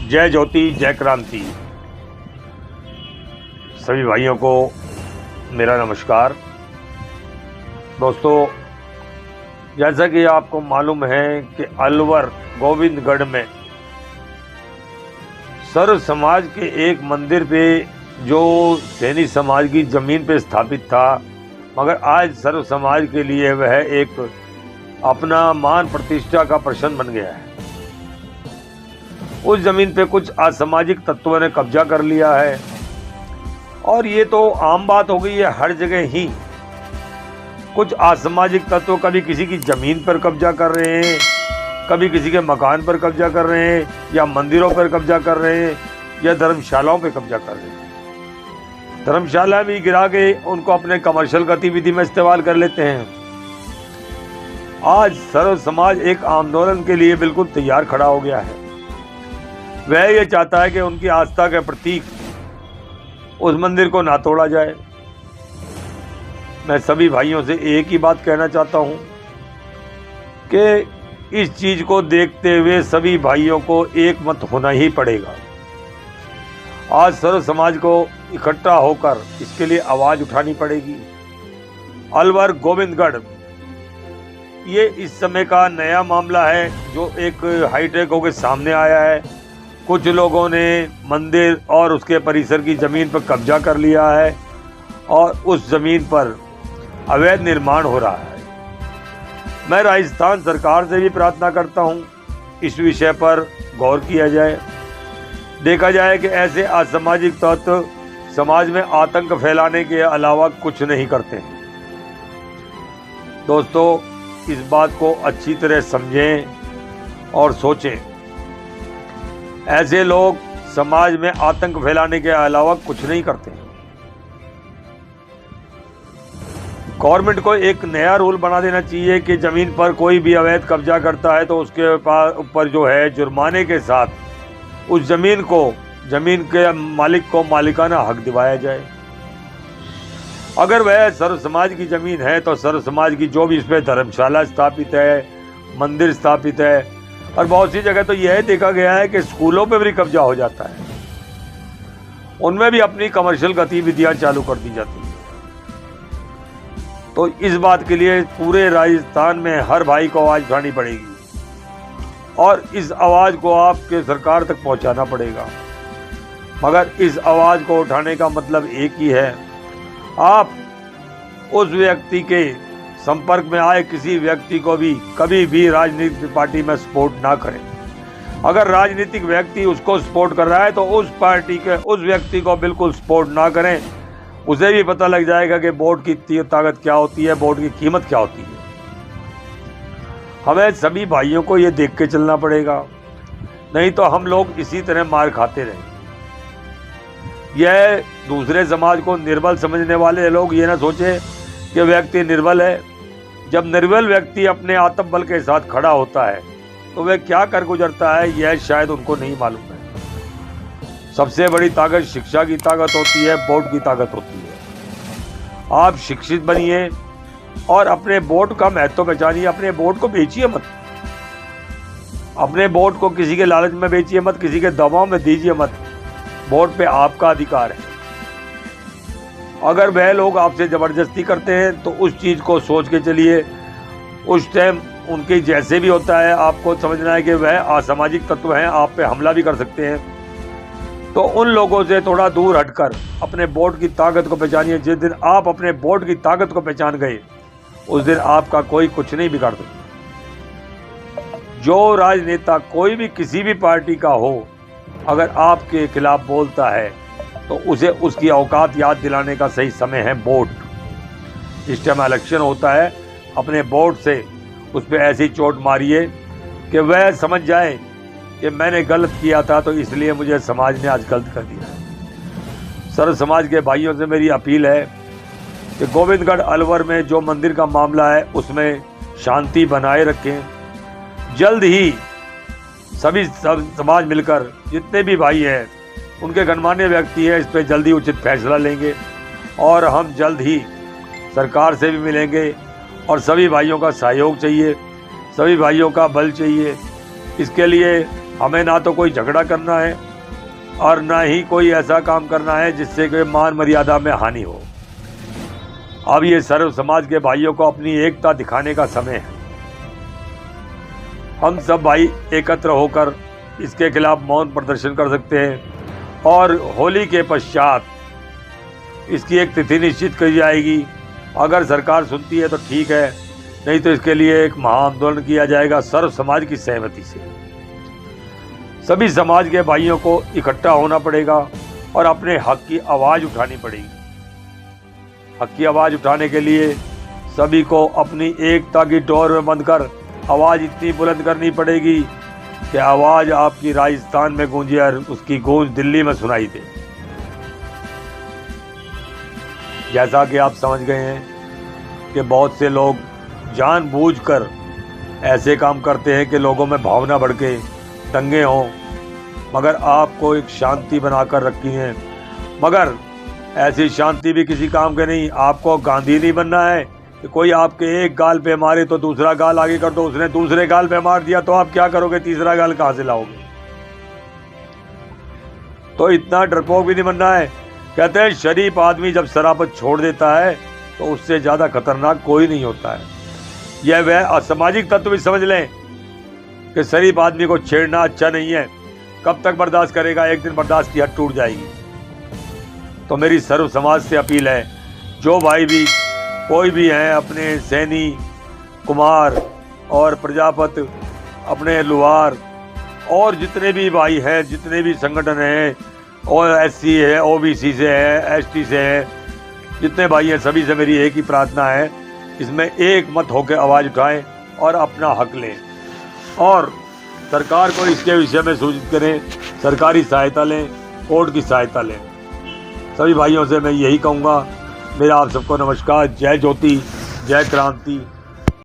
जय ज्योति जय क्रांति। सभी भाइयों को मेरा नमस्कार। दोस्तों, जैसा कि आपको मालूम है कि अलवर गोविंदगढ़ में सर्व समाज के एक मंदिर पे जो सैनी समाज की ज़मीन पे स्थापित था, मगर आज सर्व समाज के लिए वह एक अपना मान प्रतिष्ठा का प्रश्न बन गया है। उस ज़मीन पे कुछ असामाजिक तत्वों ने कब्जा कर लिया है और ये तो आम बात हो गई है हर जगह ही। कुछ असामाजिक तत्व कभी किसी की ज़मीन पर कब्जा कर रहे हैं, कभी किसी के मकान पर कब्जा कर रहे हैं, या मंदिरों पर कब्जा कर रहे हैं, या धर्मशालाओं पर कब्जा कर रहे हैं। धर्मशाला भी गिरा के उनको अपने कमर्शियल गतिविधि में इस्तेमाल कर लेते हैं। आज सर्व समाज एक आंदोलन के लिए बिल्कुल तैयार खड़ा हो गया है। वह ये चाहता है कि उनकी आस्था के प्रतीक उस मंदिर को ना तोड़ा जाए। मैं सभी भाइयों से एक ही बात कहना चाहता हूं कि इस चीज को देखते हुए सभी भाइयों को एक मत होना ही पड़ेगा। आज सर्व समाज को इकट्ठा होकर इसके लिए आवाज उठानी पड़ेगी। अलवर गोविंदगढ़ ये इस समय का नया मामला है जो एक हाईटेक होकर सामने आया है। कुछ लोगों ने मंदिर और उसके परिसर की ज़मीन पर कब्जा कर लिया है और उस ज़मीन पर अवैध निर्माण हो रहा है। मैं राजस्थान सरकार से भी प्रार्थना करता हूं इस विषय पर गौर किया जाए, देखा जाए कि ऐसे असामाजिक तत्व समाज में आतंक फैलाने के अलावा कुछ नहीं करते हैं। दोस्तों, इस बात को अच्छी तरह समझें और सोचें। ऐसे लोग समाज में आतंक फैलाने के अलावा कुछ नहीं करते हैं। गवर्नमेंट को एक नया रूल बना देना चाहिए कि जमीन पर कोई भी अवैध कब्जा करता है तो उसके ऊपर जो है जुर्माने के साथ उस जमीन के मालिक को मालिकाना हक दिवाया जाए। अगर वह सर्व समाज की जमीन है तो सर्व समाज की जो भी इस पर धर्मशाला स्थापित है, मंदिर स्थापित है, और बहुत सी जगह तो यह देखा गया है कि स्कूलों पे भी कब्जा हो जाता है, उनमें भी अपनी कमर्शियल गतिविधियां चालू कर दी जाती हैं। तो इस बात के लिए पूरे राजस्थान में हर भाई को आवाज उठानी पड़ेगी और इस आवाज को आपके सरकार तक पहुंचाना पड़ेगा। मगर इस आवाज को उठाने का मतलब एक ही है, आप उस व्यक्ति के संपर्क में आए किसी व्यक्ति को भी कभी भी राजनीतिक पार्टी में सपोर्ट ना करें। अगर राजनीतिक व्यक्ति उसको सपोर्ट कर रहा है तो उस पार्टी के उस व्यक्ति को बिल्कुल सपोर्ट ना करें। उसे भी पता लग जाएगा कि वोट की ताकत क्या होती है, वोट की कीमत क्या होती है। हमें सभी भाइयों को ये देख के चलना पड़ेगा, नहीं तो हम लोग इसी तरह मार खाते रहेंगे। यह दूसरे समाज को निर्बल समझने वाले लोग ये ना सोचे कि व्यक्ति निर्बल है। जब निर्बल व्यक्ति अपने आत्मबल के साथ खड़ा होता है तो वह क्या कर गुजरता है, यह शायद उनको नहीं मालूम है। सबसे बड़ी ताकत शिक्षा की ताकत होती है, वोट की ताकत होती है। आप शिक्षित बनिए और अपने वोट का महत्व पहचानिए। अपने वोट को बेचिए मत, अपने वोट को किसी के लालच में बेचिए मत, किसी के दबाव में दीजिए मत। वोट पे आपका अधिकार है। अगर वह लोग आपसे ज़बरदस्ती करते हैं तो उस चीज़ को सोच के चलिए। उस टाइम उनके जैसे भी होता है, आपको समझना है कि वह असामाजिक तत्व हैं, आप पे हमला भी कर सकते हैं। तो उन लोगों से थोड़ा दूर हटकर अपने वोट की ताकत को पहचानिए। जिस दिन आप अपने वोट की ताकत को पहचान गए उस दिन आपका कोई कुछ नहीं बिगाड़ सकता। जो राजनेता कोई भी किसी भी पार्टी का हो, अगर आपके खिलाफ बोलता है तो उसे उसकी औकात याद दिलाने का सही समय है वोट। इस टाइम इलेक्शन होता है, अपने वोट से उस पर ऐसी चोट मारिए कि वह समझ जाए कि मैंने गलत किया था, तो इसलिए मुझे समाज ने आज गलत कर दिया। सर्व समाज के भाइयों से मेरी अपील है कि गोविंदगढ़ अलवर में जो मंदिर का मामला है उसमें शांति बनाए रखें। जल्द ही सभी समाज मिलकर, जितने भी भाई हैं, उनके गणमान्य व्यक्ति हैं, इस पर जल्दी उचित फैसला लेंगे और हम जल्द ही सरकार से भी मिलेंगे। और सभी भाइयों का सहयोग चाहिए, सभी भाइयों का बल चाहिए। इसके लिए हमें ना तो कोई झगड़ा करना है और ना ही कोई ऐसा काम करना है जिससे कि मान मर्यादा में हानि हो। अब ये सर्व समाज के भाइयों को अपनी एकता दिखाने का समय है। हम सब भाई एकत्र होकर इसके खिलाफ मौन प्रदर्शन कर सकते हैं और होली के पश्चात इसकी एक तिथि निश्चित की जाएगी। अगर सरकार सुनती है तो ठीक है, नहीं तो इसके लिए एक महाआंदोलन किया जाएगा सर्व समाज की सहमति से। सभी समाज के भाइयों को इकट्ठा होना पड़ेगा और अपने हक की आवाज़ उठानी पड़ेगी। हक की आवाज़ उठाने के लिए सभी को अपनी एकता की डोर में बंधकर आवाज़ इतनी बुलंद करनी पड़ेगी कि आवाज़ आपकी राजस्थान में गूंजे और उसकी गूंज दिल्ली में सुनाई दे। जैसा कि आप समझ गए हैं कि बहुत से लोग जानबूझकर ऐसे काम करते हैं कि लोगों में भावना भड़के, दंगे हों, मगर आपको एक शांति बनाकर रखी है। मगर ऐसी शांति भी किसी काम के नहीं। आपको गांधी नहीं बनना है कि कोई आपके एक गाल पे मारे तो दूसरा गाल आगे कर दो, उसने दूसरे गाल पे मार दिया तो आप क्या करोगे, तीसरा गाल कहाँ से लाओगे। तो इतना डरपोक भी नहीं बनना है। कहते हैं शरीफ आदमी जब शराबत छोड़ देता है तो उससे ज़्यादा खतरनाक कोई नहीं होता है। यह वह असामाजिक तत्व भी समझ लें कि शरीफ आदमी को छेड़ना अच्छा नहीं है। कब तक बर्दाश्त करेगा, एक दिन बर्दाश्त की हद टूट जाएगी। तो मेरी सर्व समाज से अपील है, जो भाई भी कोई भी हैं, अपने सैनी, कुमार और प्रजापति, अपने लुहार और जितने भी भाई हैं, जितने भी संगठन हैं, और SC है, OBC से है, ST से है, जितने भाई हैं सभी से मेरी एक ही प्रार्थना है, इसमें एक मत होकर आवाज़ उठाएं और अपना हक लें और सरकार को इसके विषय में सूचित करें, सरकारी सहायता लें, कोर्ट की सहायता लें। सभी भाइयों से मैं यही कहूँगा। मेरा आप सबको नमस्कार। जय ज्योति, जय क्रांति।